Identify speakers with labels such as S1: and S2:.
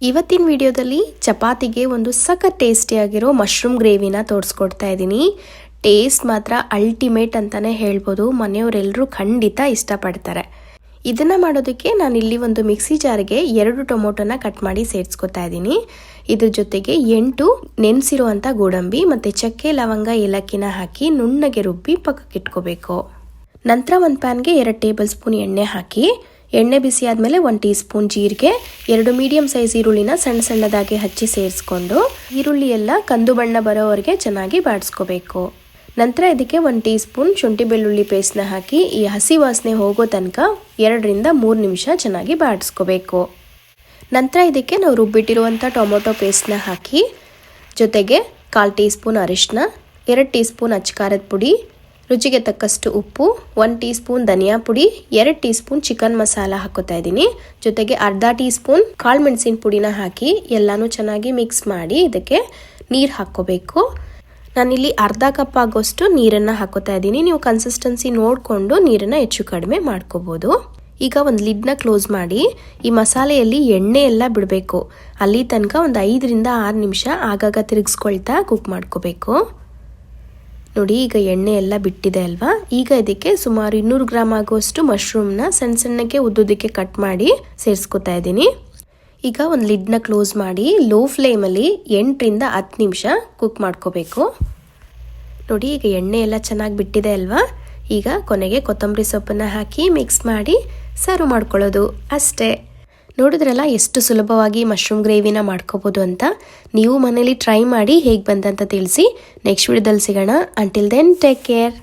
S1: ಇವತ್ತಿನ ವಿಡಿಯೋದಲ್ಲಿ ಚಪಾತಿಗೆ ಒಂದು ಸಖತ್ ಟೇಸ್ಟಿಯಾಗಿರೋ ಮಶ್ರೂಮ್ ಗ್ರೇವಿನ ತೋರಿಸ್ಕೊಡ್ತಾ ಇದ್ದೀನಿ. ಟೇಸ್ಟ್ ಮಾತ್ರ ಅಲ್ಟಿಮೇಟ್ ಅಂತಾನೆ ಹೇಳ್ಬೋದು. ಮನೆಯವರೆಲ್ಲರೂ ಖಂಡಿತ ಇಷ್ಟಪಡ್ತಾರೆ. ಇದನ್ನು ಮಾಡೋದಕ್ಕೆ ನಾನಿಲ್ಲಿ ಒಂದು ಮಿಕ್ಸಿ ಜಾರ್ಗೆ 2 ಟೊಮೊಟೊನ ಕಟ್ ಮಾಡಿ ಸೇರಿಸ್ಕೊತಾ ಇದ್ದೀನಿ. ಇದ್ರ ಜೊತೆಗೆ 8 ನೆನೆಸಿರುವಂಥ ಗೋಡಂಬಿ ಮತ್ತು ಚಕ್ಕೆ ಲವಂಗ ಏಲಕ್ಕಿನ ಹಾಕಿ ನುಣ್ಣಗೆ ರುಬ್ಬಿ ಪಕ್ಕಕ್ಕೆ ಇಟ್ಕೋಬೇಕು. ನಂತರ ಒಂದು ಪ್ಯಾನ್ಗೆ 2 ಟೇಬಲ್ ಸ್ಪೂನ್ ಎಣ್ಣೆ ಹಾಕಿ ಎಣ್ಣೆ ಬಿಸಿ ಆದಮೇಲೆ 1 ಟೀ ಸ್ಪೂನ್ ಜೀರಿಗೆ, 2 ಮೀಡಿಯಂ ಸೈಜ್ ಈರುಳ್ಳಿನ ಸಣ್ಣ ಸಣ್ಣದಾಗಿ ಹಚ್ಚಿ ಸೇರಿಸ್ಕೊಂಡು ಈರುಳ್ಳಿ ಎಲ್ಲ ಕಂದು ಬಣ್ಣ ಬರೋವರೆಗೆ ಚೆನ್ನಾಗಿ ಬಾಡಿಸ್ಕೋಬೇಕು. ನಂತರ ಇದಕ್ಕೆ 1 ಟೀ ಸ್ಪೂನ್ ಶುಂಠಿ ಬೆಳ್ಳುಳ್ಳಿ ಪೇಸ್ಟ್ನ ಹಾಕಿ ಈ ಹಸಿ ವಾಸನೆ ಹೋಗೋ ತನಕ 2 ರಿಂದ 3 ನಿಮಿಷ ಚೆನ್ನಾಗಿ ಬಾಡಿಸ್ಕೋಬೇಕು. ನಂತರ ಇದಕ್ಕೆ ನಾವು ರುಬ್ಬಿಟ್ಟಿರುವಂಥ ಟೊಮೊಟೊ ಪೇಸ್ಟ್ನ ಹಾಕಿ ಜೊತೆಗೆ 1/4 ಟೀ ಸ್ಪೂನ್ ಅರಿಶಿನ, 2 ಟೀ ಸ್ಪೂನ್ ಅಚ್ಚಕಾರದ ಪುಡಿ, ರುಚಿಗೆ ತಕ್ಕಷ್ಟು ಉಪ್ಪು, 1 ಟೀ ಸ್ಪೂನ್ ಧನಿಯಾ ಪುಡಿ, 2 ಟೀ ಸ್ಪೂನ್ ಚಿಕನ್ ಮಸಾಲ ಹಾಕೋತಾ ಇದ್ದೀನಿ. ಜೊತೆಗೆ ಅರ್ಧ ಟೀ ಸ್ಪೂನ್ ಕಾಳು ಮೆಣಸಿನ ಪುಡಿನ ಹಾಕಿ ಎಲ್ಲಾನು ಚೆನ್ನಾಗಿ ಮಿಕ್ಸ್ ಮಾಡಿ ಇದಕ್ಕೆ ನೀರು ಹಾಕ್ಕೋಬೇಕು. ನಾನಿಲ್ಲಿ ಅರ್ಧ ಕಪ್ ಆಗೋಷ್ಟು ನೀರನ್ನು ಹಾಕೋತಾ ಇದ್ದೀನಿ. ನೀವು ಕನ್ಸಿಸ್ಟೆನ್ಸಿ ನೋಡಿಕೊಂಡು ನೀರನ್ನು ಹೆಚ್ಚು ಕಡಿಮೆ ಮಾಡ್ಕೋಬೋದು. ಈಗ ಒಂದು ಲಿಡ್ನ ಕ್ಲೋಸ್ ಮಾಡಿ ಈ ಮಸಾಲೆಯಲ್ಲಿ ಎಣ್ಣೆ ಎಲ್ಲ ಬಿಡಬೇಕು. ಅಲ್ಲಿ ತನಕ ಒಂದು 5 ರಿಂದ 6 ನಿಮಿಷ ಆಗಾಗ ತಿರುಗಿಸ್ಕೊಳ್ತಾ ಕುಕ್ ಮಾಡ್ಕೋಬೇಕು. ನೋಡಿ, ಈಗ ಎಣ್ಣೆ ಎಲ್ಲ ಬಿಟ್ಟಿದೆ ಅಲ್ವಾ. ಈಗ ಇದಕ್ಕೆ ಸುಮಾರು 200 ಗ್ರಾಮ್ ಆಗುವಷ್ಟು ಮಶ್ರೂಮ್ನ ಸಣ್ಣ ಸಣ್ಣಕ್ಕೆ ಉದ್ದುದಕ್ಕೆ ಕಟ್ ಮಾಡಿ ಸೇರಿಸ್ಕೊತಾ ಇದ್ದೀನಿ. ಈಗ ಒಂದು ಲಿಡ್ನ ಕ್ಲೋಸ್ ಮಾಡಿ ಲೋ ಫ್ಲೇಮಲ್ಲಿ 8 ರಿಂದ 10 ನಿಮಿಷ ಕುಕ್ ಮಾಡ್ಕೋಬೇಕು. ನೋಡಿ, ಈಗ ಎಣ್ಣೆ ಎಲ್ಲ ಚೆನ್ನಾಗಿ ಬಿಟ್ಟಿದೆ ಅಲ್ವಾ. ಈಗ ಕೊನೆಗೆ ಕೊತ್ತಂಬರಿ ಸೊಪ್ಪನ್ನು ಹಾಕಿ ಮಿಕ್ಸ್ ಮಾಡಿ ಸರ್ವ್ ಮಾಡ್ಕೊಳ್ಳೋದು ಅಷ್ಟೇ. ನೋಡಿದ್ರಲ್ಲ ಎಷ್ಟು ಸುಲಭವಾಗಿ ಮಶ್ರೂಮ್ ಗ್ರೇವಿನ ಮಾಡ್ಕೋಬೋದು ಅಂತ. ನೀವು ಮನೇಲಿ ಟ್ರೈ ಮಾಡಿ ಹೇಗೆ ಬಂದಂತ ತಿಳಿಸಿ. ನೆಕ್ಸ್ಟ್ ವಿಡಿಯೋದಲ್ಲಿ ಸಿಗೋಣ. Until then take care.